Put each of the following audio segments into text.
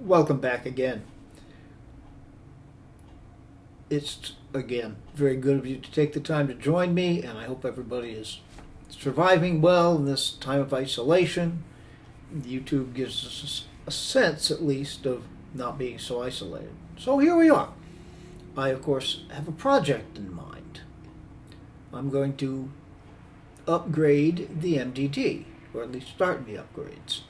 Welcome back again. It's, again, very good of you to take the time to join me, and I hope everybody is surviving well in this time of isolation. YouTube gives us a sense, at least, of not being so isolated. So here we are. I, of course, have a project in mind. I'm going to upgrade the MDD, or at least start the upgrades.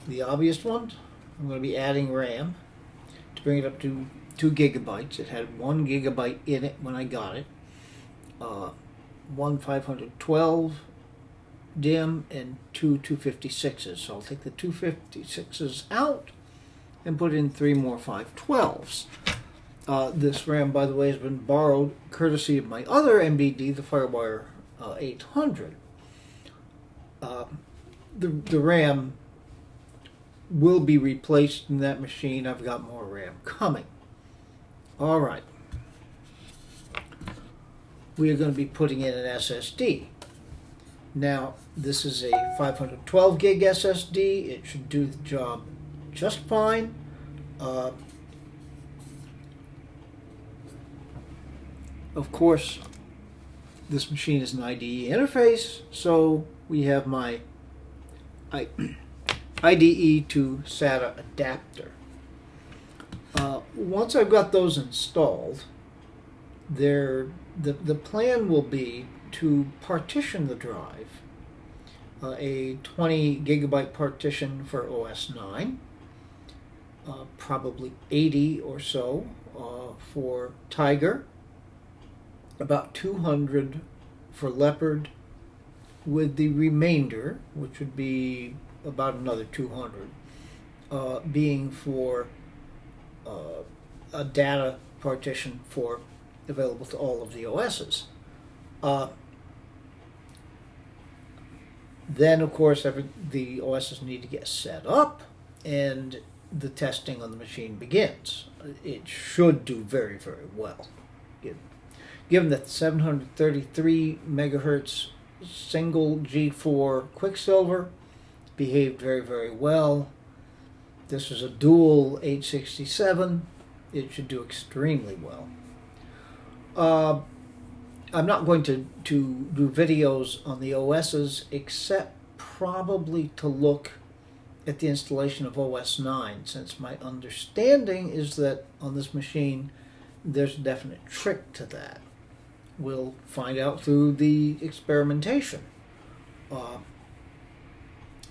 The obvious one, I'm going to be adding RAM to bring it up to 2 gigabytes. It had 1 gigabyte in it when I got it. One 512 DIMM and two 256s. So I'll take the 256s out and put in 3 more 512s. This RAM, by the way, has been borrowed courtesy of my other MDD, the Firewire 800. The RAM will be replaced in that machine. I've got more RAM coming. All right. We are going to be putting in an SSD. Now, this is a 512 gig SSD. It should do the job just fine. Of course, this machine is an IDE interface, so we have my IDE to SATA adapter. Once I've got those installed, the plan will be to partition the drive, a 20 gigabyte partition for OS 9, probably 80 or so for Tiger, about 200 for Leopard, with the remainder, which would be about another 200, being for a data partition for available to all of the OSs. Then, of course, the OSs need to get set up, and the testing on the machine begins. It should do very, very well. Given that 733 megahertz single G4 Quicksilver behaved very, very well. This is a dual 867. It should do extremely well. I'm not going to do videos on the OSs, except probably to look at the installation of OS 9, since my understanding is that on this machine there's a definite trick to that. We'll find out through the experimentation.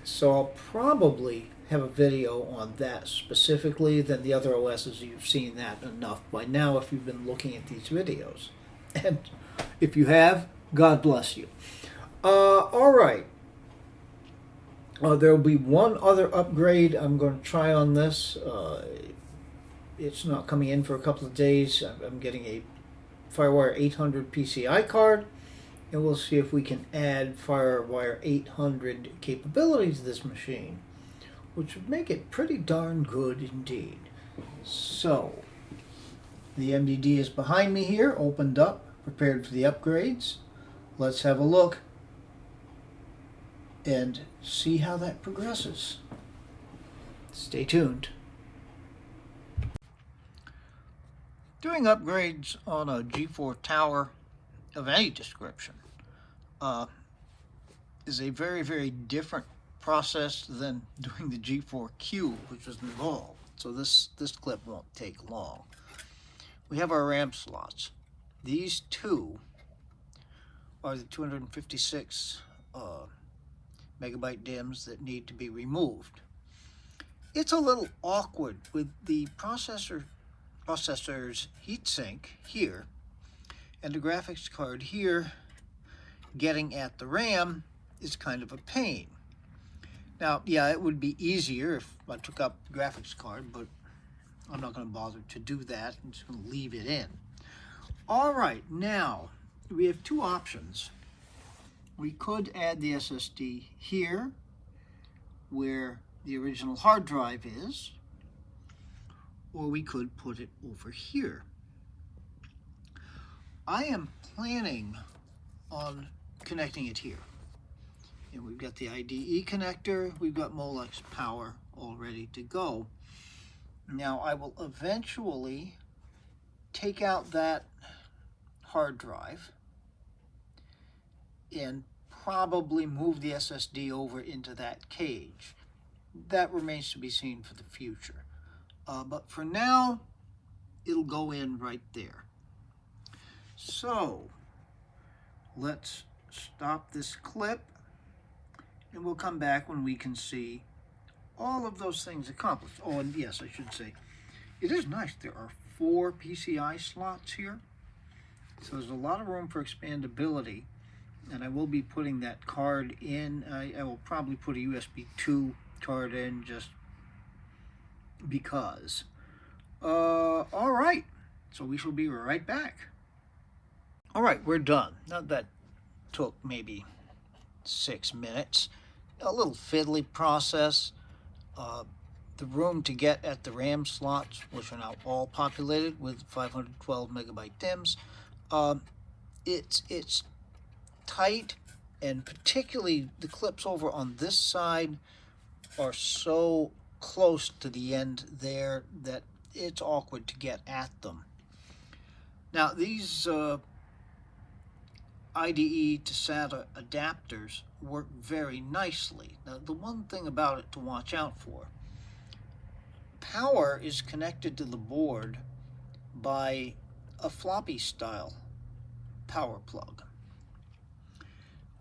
So I'll probably have a video on that specifically. Than the other OSs, you've seen that enough by now if you've been looking at these videos. And if you have, God bless you. All right. There will be one other upgrade I'm going to try on this. It's not coming in for a couple of days. I'm getting a Firewire 800 PCI card, and we'll see if we can add Firewire 800 capability to this machine, which would make it pretty darn good indeed. So, the MDD is behind me here, opened up, prepared for the upgrades. Let's have a look and see how that progresses. Stay tuned. Doing upgrades on a G4 tower of any description is a very, very different process than doing the G4 Cube, which was involved. So this clip won't take long. We have our RAM slots. These two are the 256 megabyte DIMMs that need to be removed. It's a little awkward with the processor's heatsink here and the graphics card here. Getting at the RAM is kind of a pain. Now, yeah, it would be easier if I took out the graphics card, but I'm not going to bother to do that. I'm just going to leave it in. All right, now we have two options. We could add the SSD here where the original hard drive is, or we could put it over here. I am planning on connecting it here. And we've got the IDE connector. We've got Molex power all ready to go. Now I will eventually take out that hard drive and probably move the SSD over into that cage. That remains to be seen for the future. But for now, it'll go in right there. So let's stop this clip, and we'll come back when we can see all of those things accomplished. Oh, and yes, I should say, it is nice. There are 4 PCI slots here, so there's a lot of room for expandability, and I will be putting that card in. I will probably put a USB 2 card in just because. All right, so we shall be right back. All right, we're done. Now that took maybe 6 minutes. A little fiddly process. The room to get at the RAM slots, which are now all populated with 512 megabyte DIMMs, it's tight, and particularly the clips over on this side are so close to the end there that it's awkward to get at them. Now these IDE to SATA adapters work very nicely. Now the one thing about it to watch out for, power is connected to the board by a floppy style power plug,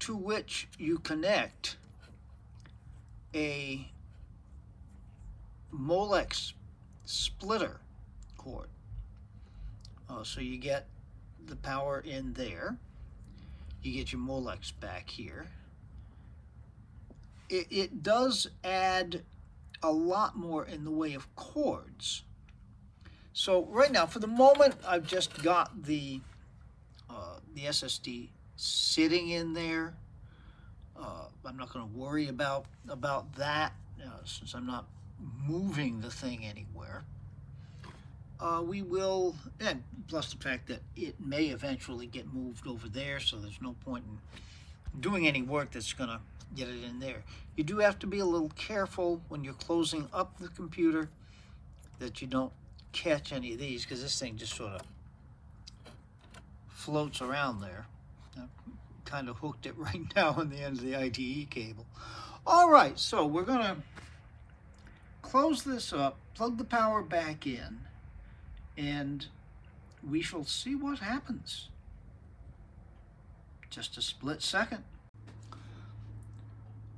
to which you connect a Molex splitter cord. So you get the power in there, you get your Molex back here. It does add a lot more in the way of cords. So right now, for the moment, I've just got the SSD sitting in there. I'm not going to worry about that since I'm not moving the thing anywhere. We will, and plus the fact that it may eventually get moved over there, so there's no point in doing any work that's going to get it in there. You do have to be a little careful when you're closing up the computer that you don't catch any of these, because this thing just sort of floats around there. I've kind of hooked it right now on the end of the IDE cable. All right, so we're going to close this up, plug the power back in, and we shall see what happens. Just a split second.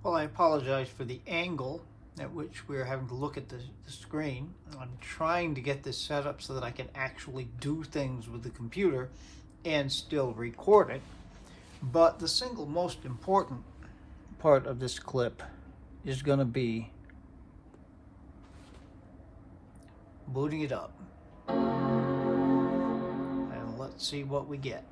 Well, I apologize for the angle at which we're having to look at the screen. I'm trying to get this set up so that I can actually do things with the computer and still record it. But the single most important part of this clip is going to be booting it up. And let's see what we get.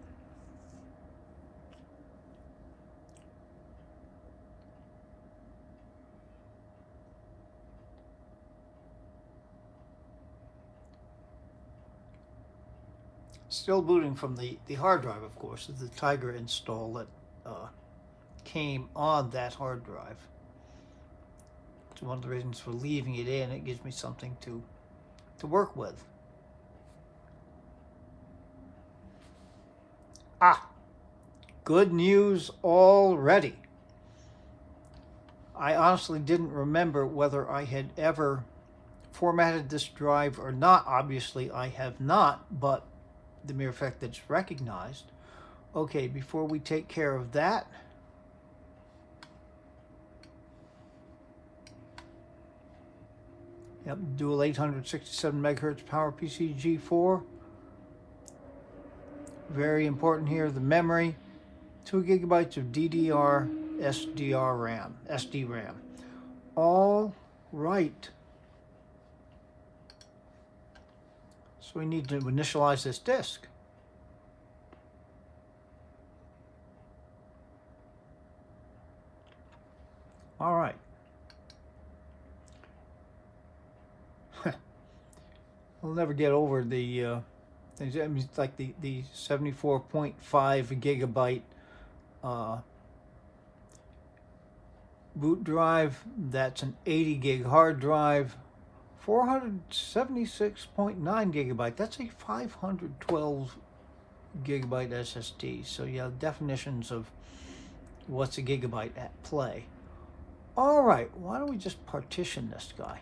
Still booting from the hard drive, of course. The Tiger install that came on that hard drive. It's one of the reasons for leaving it in. It gives me something to work with. Good news already. I honestly didn't remember whether I had ever formatted this drive or not. Obviously I have not, but the mere fact that it's recognized. Okay, before we take care of that, yep, dual 867 megahertz PowerPC G4. Very important here, the memory, 2 gigabytes of DDR SD RAM. All right. So we need to initialize this disk. All right. We'll never get over the things. I mean, it's like the 74.5 gigabyte boot drive. That's an 80 gig hard drive, 476.9 gigabyte. That's a 512 gigabyte SSD. So you have definitions of what's a gigabyte at play. All right, why don't we just partition this guy?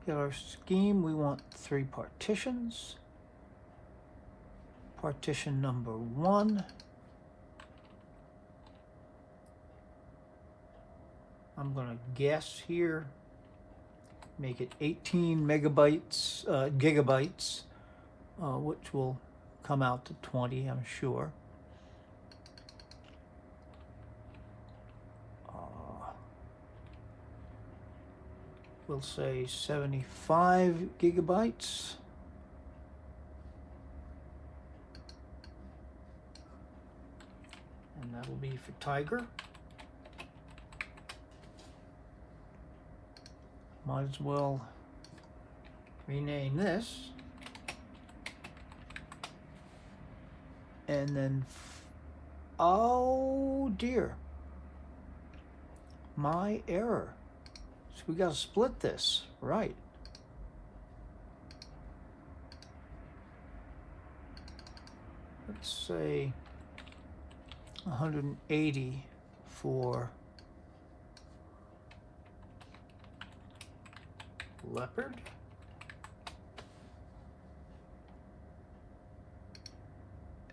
Get our scheme. We want 3 partitions. Partition number 1. I'm going to guess here. Make it 18 megabytes, gigabytes, which will come out to 20, I'm sure. We'll say 75 gigabytes. And that'll be for Tiger. Might as well rename this. And then, oh dear, my error. So we got to split this, right? Let's say 180 for Leopard.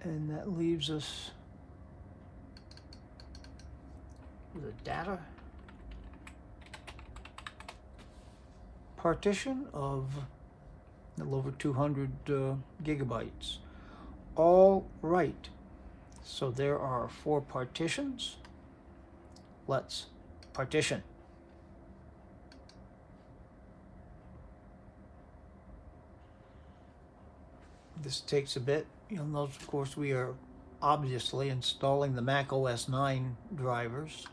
And that leaves us with a data partition of a little over 200 gigabytes. All right, so there are 4 partitions. Let's partition. This takes a bit. You'll notice, of course, we are obviously installing the Mac OS 9 drivers.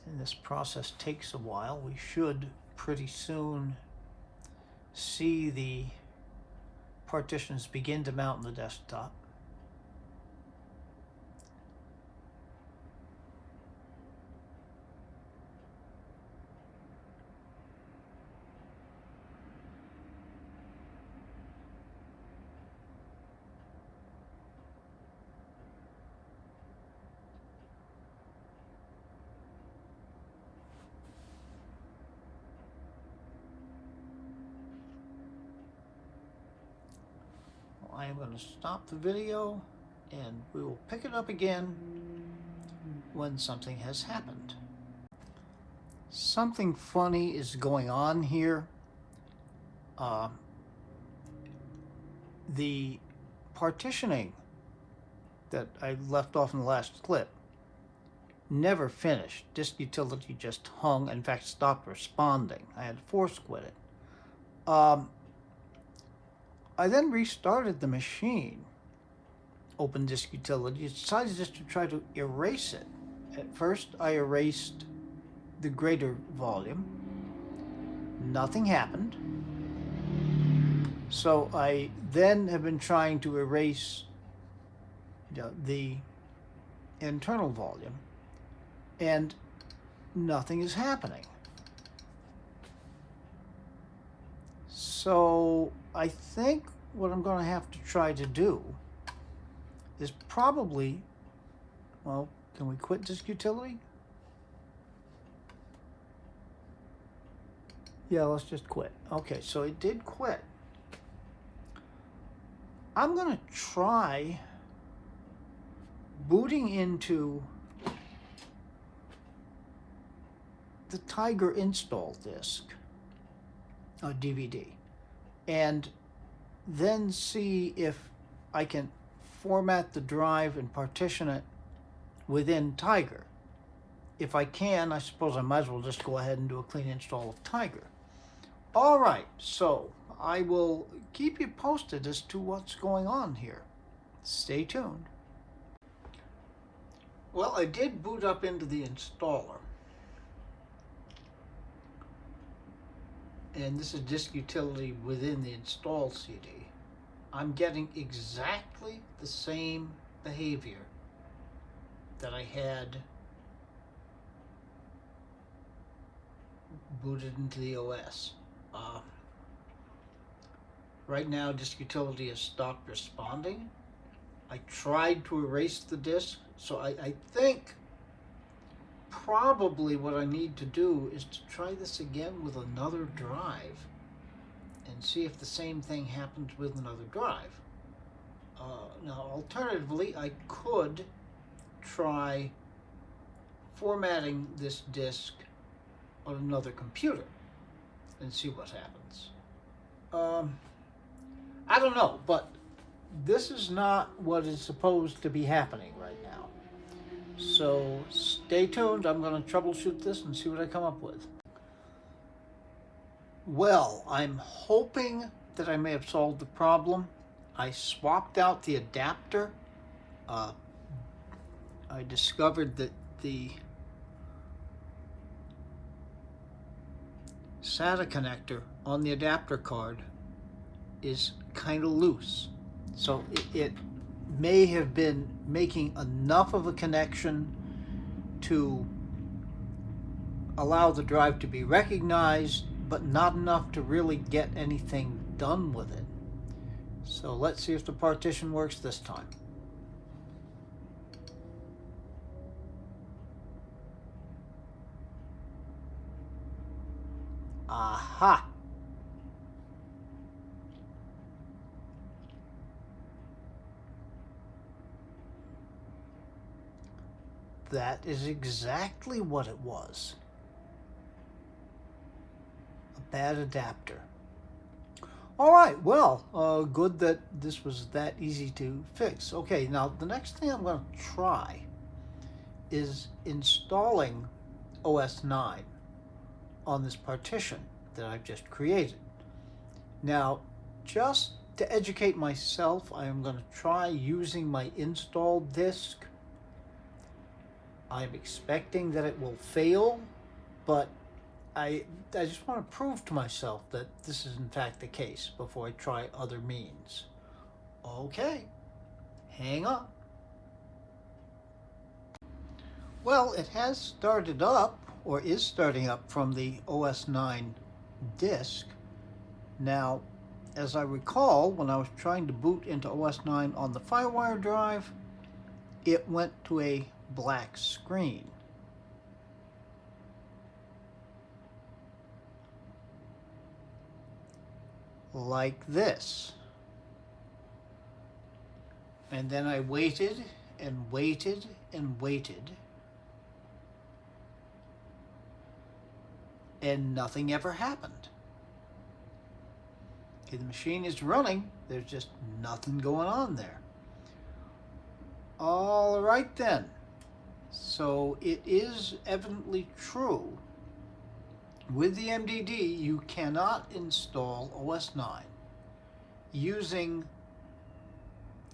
And this process takes a while. We should pretty soon see the partitions begin to mount on the desktop. I am going to stop the video and we will pick it up again when something has happened. Something funny is going on here. The partitioning that I left off in the last clip never finished. Disk utility just hung, in fact stopped responding. I had to force quit it. I then restarted the machine, opened disk utility, decided just to try to erase it. At first I erased the greater volume. Nothing happened. So I then have been trying to erase the internal volume, and nothing is happening. So I think what I'm going to have to try to do is probably, well, can we quit disk utility? Yeah, let's just quit. Okay, so it did quit. I'm going to try booting into the Tiger install disk, DVD, and then see if I can format the drive and partition it within Tiger. If I can, I suppose I might as well just go ahead and do a clean install of Tiger. All right, so I will keep you posted as to what's going on here. Stay tuned. Well, I did boot up into the installer. and this is disk utility within the install CD, I'm getting exactly the same behavior that I had booted into the OS. Right now, disk utility has stopped responding. I tried to erase the disk, so I think probably what I need to do is to try this again with another drive and see if the same thing happens with another drive. Now, alternatively, I could try formatting this disk on another computer and see what happens. I don't know, but this is not what is supposed to be happening right now. So stay tuned. I'm going to troubleshoot this and see what I come up with. Well, I'm hoping that I may have solved the problem. I swapped out the adapter. I discovered that the SATA connector on the adapter card is kind of loose. So it may have been making enough of a connection to allow the drive to be recognized, but not enough to really get anything done with it. So let's see if the partition works this time. Aha! That is exactly what it was. A bad adapter. All right, well, good that this was that easy to fix. Okay, now the next thing I'm going to try is installing OS 9 on this partition that I've just created. Now, just to educate myself, I am going to try using my install disk. I'm expecting that it will fail, but I just want to prove to myself that this is in fact the case before I try other means. Okay, hang on. Well, it has started up, or is starting up from the OS 9 disk. Now, as I recall, when I was trying to boot into OS 9 on the FireWire drive, it went to a black screen. Like this. And then I waited and waited and waited, and nothing ever happened. Okay, the machine is running, there's just nothing going on there. All right then. So it is evidently true. With the MDD, you cannot install OS 9 using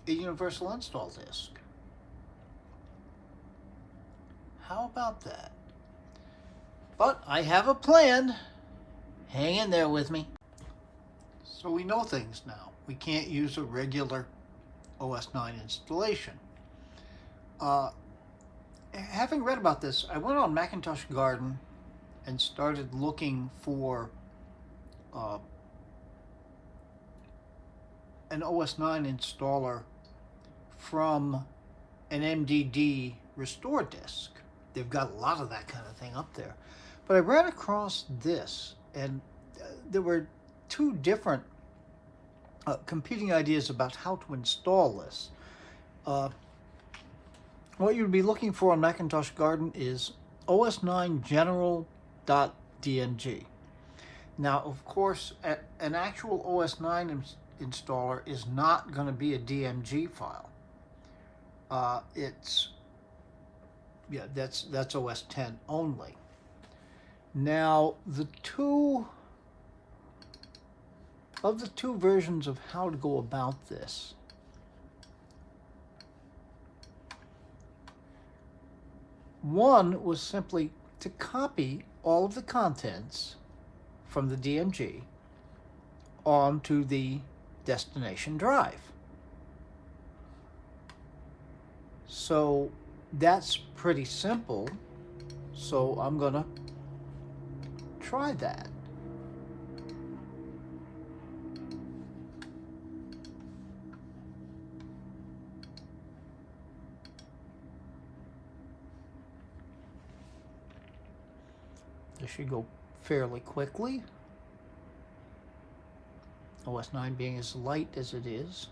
a universal install disk. How about that? But I have a plan. Hang in there with me. So we know things now. We can't use a regular OS 9 installation. Having read about this, I went on Macintosh Garden and started looking for an OS 9 installer from an MDD restore disk. They've got a lot of that kind of thing up there. But I ran across this, and there were two different competing ideas about how to install this. What you'd be looking for on Macintosh Garden is OS9 general.dng. Now, of course, an actual OS9 installer is not going to be a DMG file. That's OS 10 only. Now, the two versions of how to go about this, one was simply to copy all of the contents from the DMG onto the destination drive. So that's pretty simple. So I'm gonna try that. This should go fairly quickly. OS 9 being as light as it is.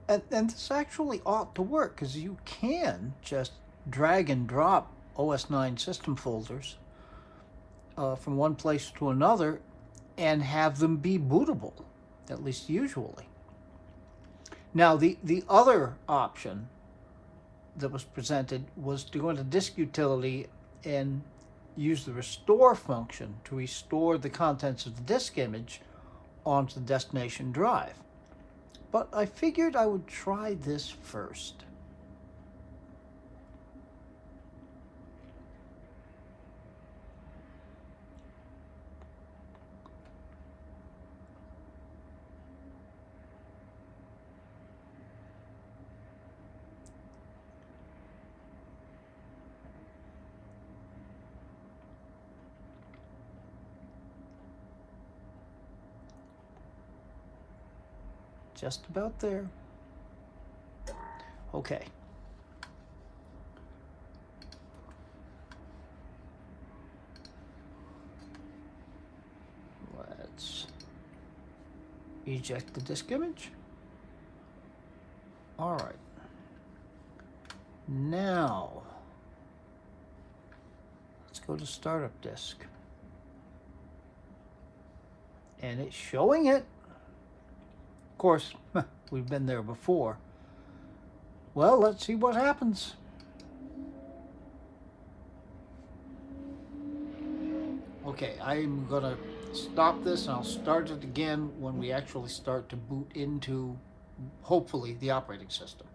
And this actually ought to work, because you can just drag and drop OS 9 system folders from one place to another and have them be bootable, at least usually. Now, the other option that was presented was to go into Disk Utility and use the restore function to restore the contents of the disk image onto the destination drive. But I figured I would try this first. Just about there. Okay. Let's eject the disk image. All right. Now, let's go to startup disk. And it's showing it. Of course, we've been there before. Well, let's see what happens. Okay, I'm gonna stop this and I'll start it again when we actually start to boot into, hopefully, the operating system.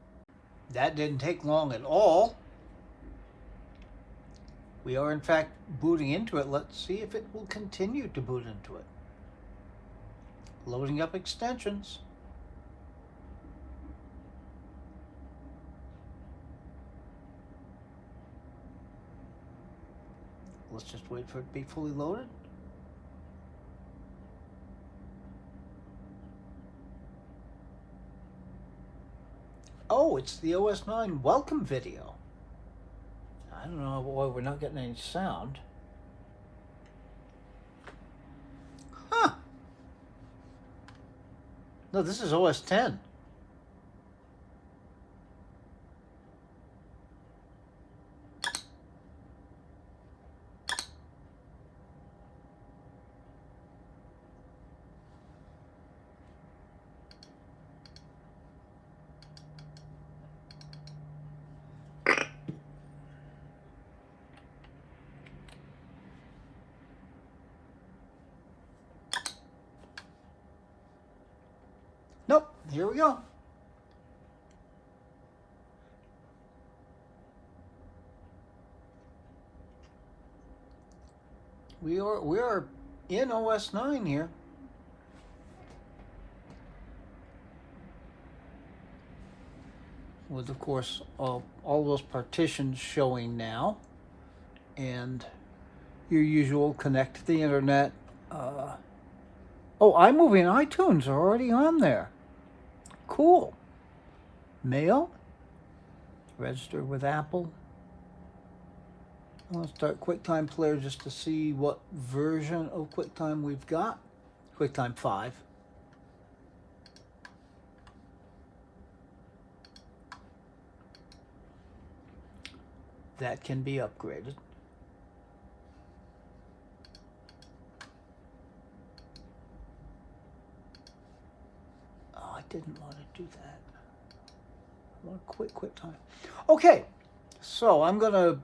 That didn't take long at all. We are in fact booting into it. Let's see if it will continue to boot into it. Loading up extensions. Let's just wait for it to be fully loaded. Oh, it's the OS 9 welcome video. I don't know why we're not getting any sound. Huh. No, this is OS 10. Nope, here we go. We are in OS 9 here. With, of course, all those partitions showing now. And your usual connect to the internet. Oh, iMovie and iTunes are already on there. Cool. Mail. Register with Apple. I'll start QuickTime Player just to see what version of QuickTime we've got. QuickTime 5. That can be upgraded. Oh, I didn't want to do that. I want to quit QuickTime. Okay, so I'm gonna,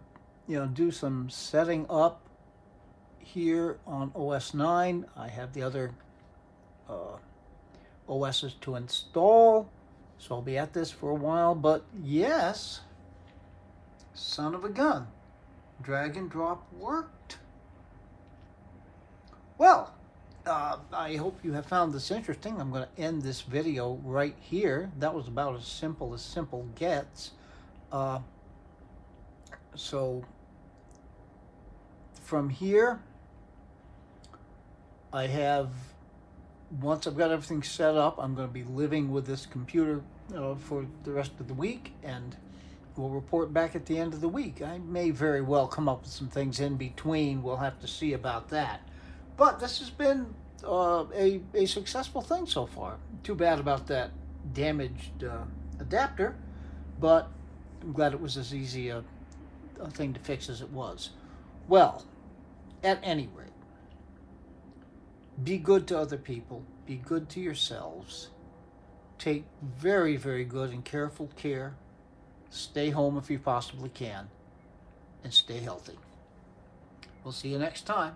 do some setting up here on OS 9. I have the other OSs to install, so I'll be at this for a while. But yes, Son of a gun. Drag and drop worked. Well, I hope you have found this interesting. I'm going to end this video right here. That was about as simple gets. So from here, I have, once I've got everything set up, I'm going to be living with this computer for the rest of the week, and we'll report back at the end of the week. I may very well come up with some things in between. We'll have to see about that. But this has been a successful thing so far. Too bad about that damaged adapter, but I'm glad it was as easy a thing to fix as it was. Well, at any rate, be good to other people. Be good to yourselves. Take very, very good and careful care. Stay home if you possibly can. And stay healthy. We'll see you next time.